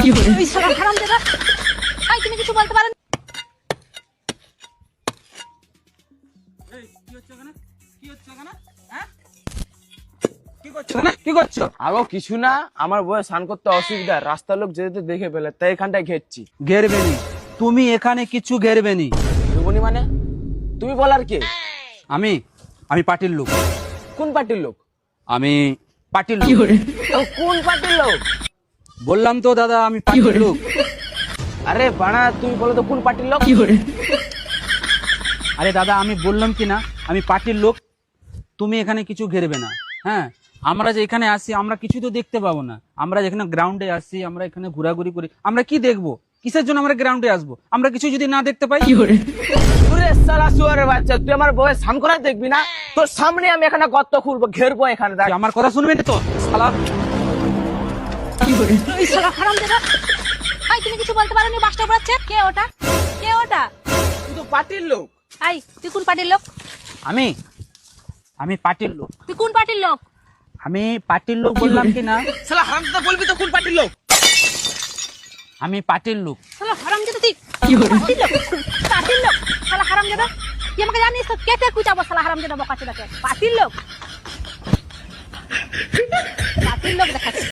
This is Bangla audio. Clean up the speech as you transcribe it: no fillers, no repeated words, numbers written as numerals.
ওই শালা হারামজাদা, আই তুমি কিছু বলতে পারো না? কি করছো? আগো কিছু না, আমার বয়ে স্নান করতে অসুবিধা, রাস্তার লোক যেতে দেখে ফেলে, তাই এখানটায় ঘেরছি। ঘেরবেনি তুমি, এখানে কিছু ঘেরবেনি। রুবনি মানে তুমি বলার কে? আমি আমি পার্টির লোক। কোন পার্টির লোক? আমি পার্টির লোক। তো কোন পার্টির লোক? বললাম তো দাদা, আমি পার্টির লোক। আরে বাড়া তুমি বলো তো কোন পার্টির লোক? আরে দাদা, আমি বললাম কি না, আমি পার্টির লোক। তুমি এখানে কিছু ঘেরবে না। হ্যাঁ, আমরা যে এখানে আসি, আমরা কিছু তো দেখতে পাবো না। আমরা যেখানে গ্রাউন্ডে আসি, আমরা এখানে ঘোরাঘুরি করি, আমরা কি দেখবো? কিসের জন্য আমরা গ্রাউন্ডে আসবো? আমরা কিছু যদি না দেখতে পাই? ওরে শালা শুয়ারের বাচ্চা, তুই আমার বয়ে স্নান করা দেখবি না? তোর সামনে আমি এখানে গর্ত খুলবো, ঘেরবো এখানে, দেখ। আমার কথা শুনবে না তো শালা? ওই শালা হারামজাদা, আই তুমি কিছু বলতে পারো না? বাসটা ঘোরাচ্ছে কে? ওটা কে? ওটা তুই তো পার্টির লোক। আই তুই কোন পার্টির লোক? আমি আমি পার্টির লোক। তুই কোন পার্টির লোক? আমি পার্টির লোক বললাম কি না? শালা হারামজাদা বলবি তো কোন পার্টির লোক? আমি পার্টির লোক। শালা হারামজাদা, তুই পার্টির লোক? পার্টির লোক শালা হারামজাদা, তুই আমাকে জানিস তো কেটে কুচাবো শালা হারামজাদা, বকাচোদাকে। পার্টির লোক, পার্টির লোক দেখাচ্ছে।